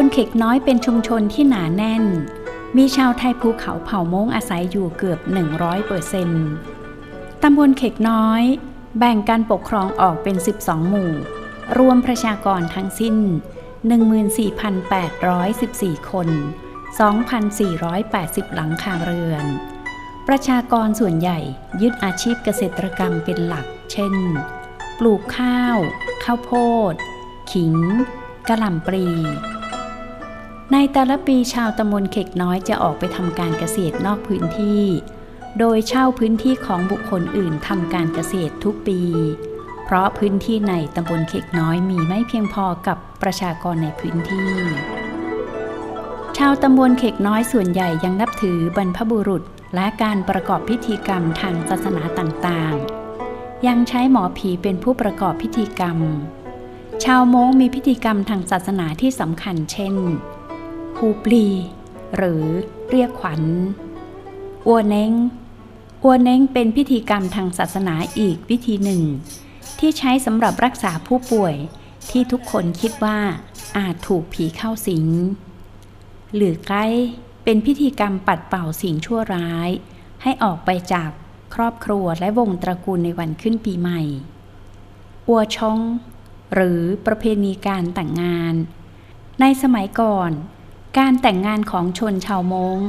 ลเข็กน้อยเป็นชุมชนที่หนาแน่นมีชาวไทยภูเขาเผ่าม้งอาศัยอยู่เกือบ 100%ตำบลเข็กน้อยแบ่งการปกครองออกเป็น 12 หมู่รวมประชากรทั้งสิ้น 14,814 คน 2,480 หลังคาเรือนประชากรส่วนใหญ่ยึดอาชีพเกษตรกรรมเป็นหลักเช่นปลูกข้าวข้าวโพดขิงกะหล่ำปลีในแต่ละปีชาวตำบลเข็กน้อยจะออกไปทำการเกษตรนอกพื้นที่โดยเช่าพื้นที่ของบุคคลอื่นทำการเกษตรทุกปีเพราะพื้นที่ในตำบลเข็กน้อยมีไม่เพียงพอกับประชากรในพื้นที่ชาวตำบลเข็กน้อยส่วนใหญ่ยังนับถือบรรพบุรุษและการประกอบพิธีกรรมทางศาสนาต่างๆยังใช้หมอผีเป็นผู้ประกอบพิธีกรรมชาวม้งมีพิธีกรรมทางศาสนาที่สำคัญเช่นฮูปลีหรือเรียกขวัญอัวเน้งเป็นพิธีกรรมทางศาสนาอีกวิธีหนึ่งที่ใช้สำหรับรักษาผู้ป่วยที่ทุกคนคิดว่าอาจถูกผีเข้าสิงหรือไก้เป็นพิธีกรรมปัดเป่าสิ่งชั่วร้ายให้ออกไปจากครอบครัวและวงตระกูลในวันขึ้นปีใหม่อัวชงหรือประเพณีการแต่งงานในสมัยก่อนการแต่งงานของชนชาวม้ง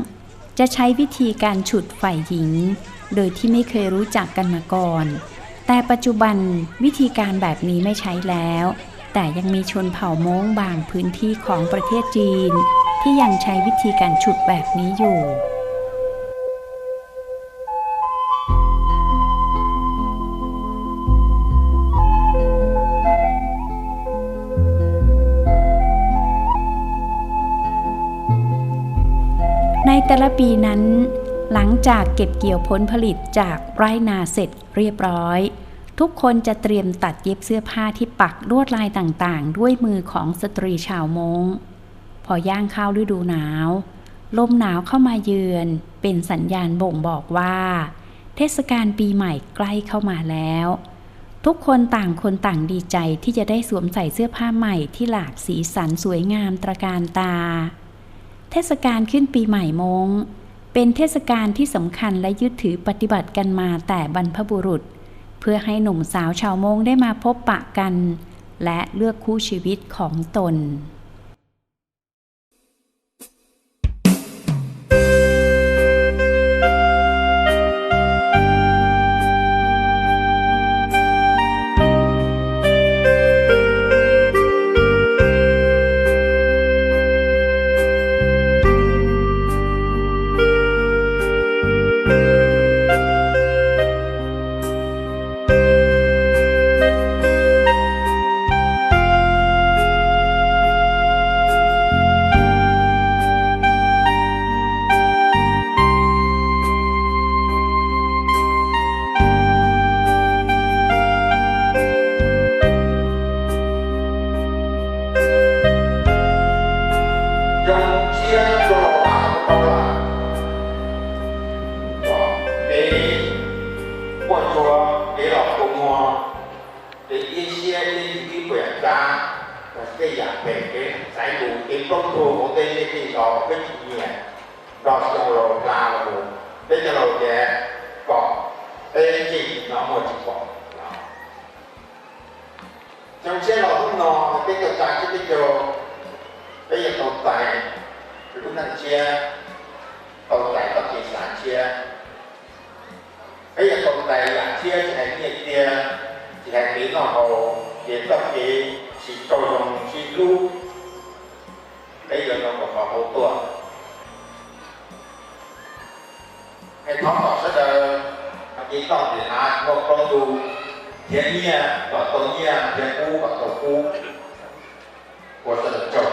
จะใช้วิธีการฉุดฝ่ายหญิงโดยที่ไม่เคยรู้จักกันมาก่อนแต่ปัจจุบันวิธีการแบบนี้ไม่ใช้แล้วแต่ยังมีชนเผ่าม้งบางพื้นที่ของประเทศจีนที่ยังใช้วิธีการฉุดแบบนี้อยู่ในแต่ละปีนั้นหลังจากเก็บเกี่ยวผลผลิตจากไร่นาเสร็จเรียบร้อยทุกคนจะเตรียมตัดเย็บเสื้อผ้าที่ปักลวดลายต่างๆด้วยมือของสตรีชาวม้งพอย่างเข้าฤดูหนาวลมหนาวเข้ามาเยือนเป็นสัญญาณบ่งบอกว่าเทศกาลปีใหม่ใกล้เข้ามาแล้วทุกคนต่างดีใจที่จะได้สวมใส่เสื้อผ้าใหม่ที่หลากสีสันสวยงามตระการตาเทศกาลขึ้นปีใหม่ม้งเป็นเทศกาลที่สำคัญและยึดถือปฏิบัติกันมาแต่บรรพบุรุษเพื่อให้หนุ่มสาวชาวม้งได้มาพบปะกันและเลือกคู่ชีวิตของตนtrong xe lò không nò cái cầu tài cái cầu bây giờ cầu tài cũng là chia cầu tài có thể sản chia bây giờ cầu tài là chia thì hành nghiệp kia thì hành lý nó hồ để tập cái chỉ cầu đồng chỉ lưu bây giờ nó có hỗ trợ hệ thống nó sẽ là cái tổng để là một con dù thiên nhiên và tự nhiên thiên khu và tổ khu của dân trồng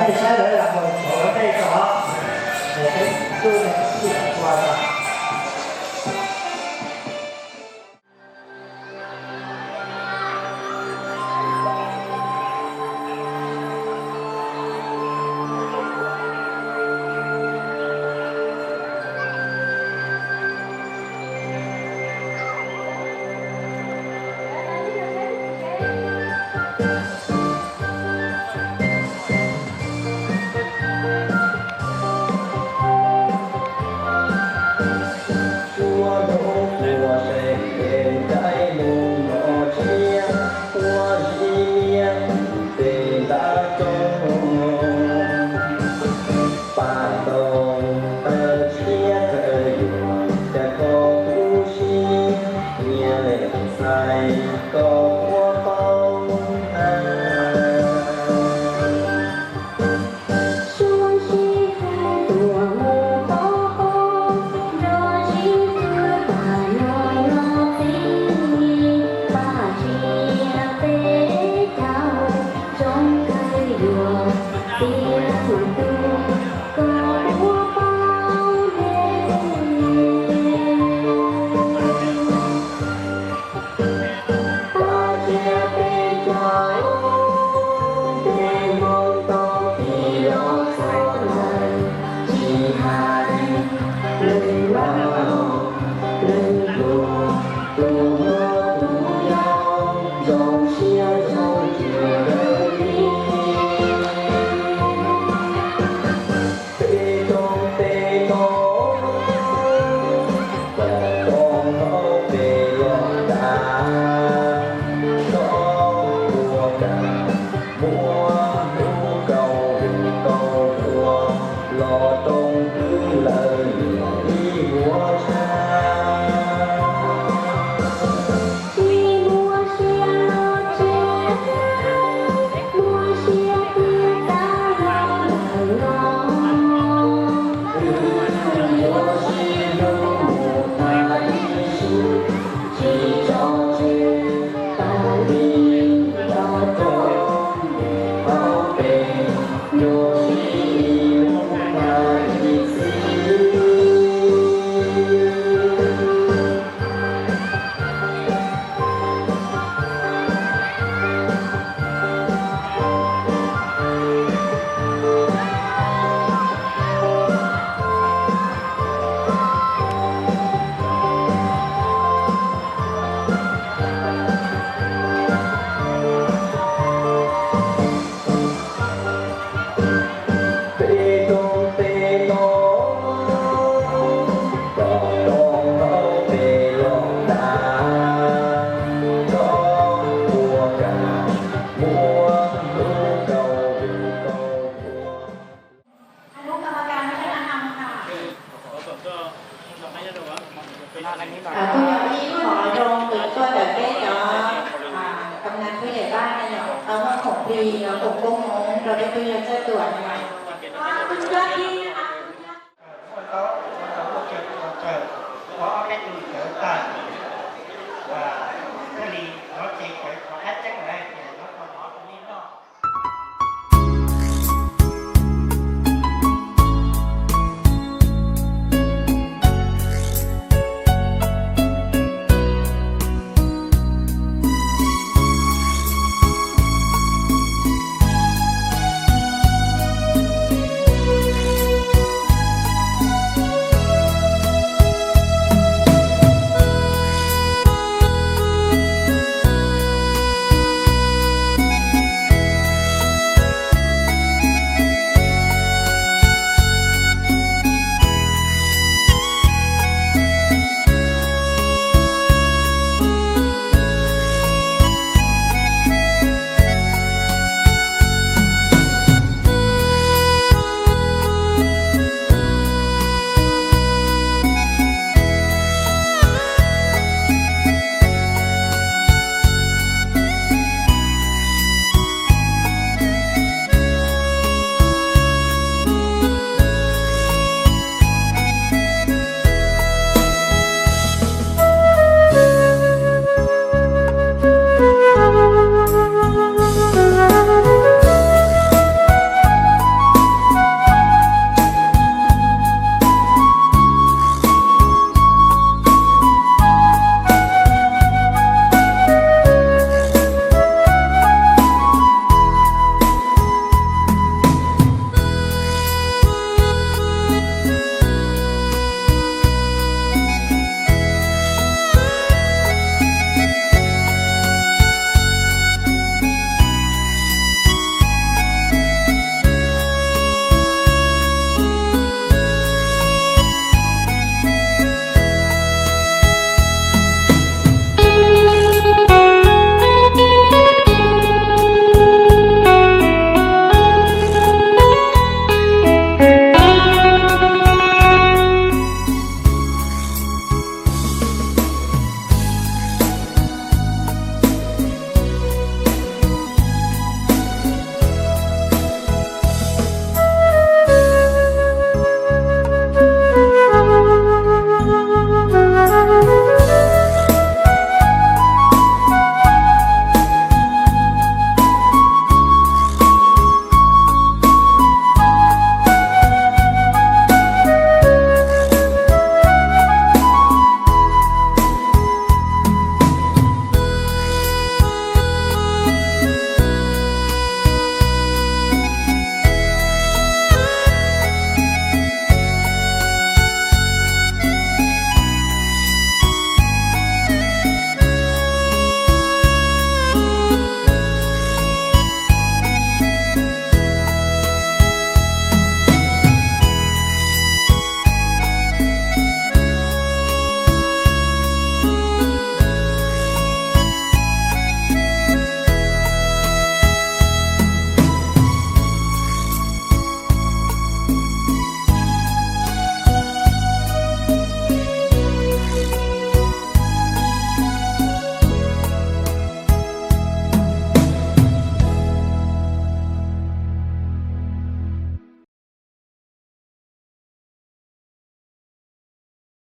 đây sẽ để là một số cây cỏ để cái chuông này chỉ qua rồi. Tôi ý hỏi rồi tôi đã cái đóกำนันผู้ใหญ่บ้านเนี่ยเอามา6 ปีแล้วผมก็งงเราไปคุยกับเจ้าตัวเนี่ย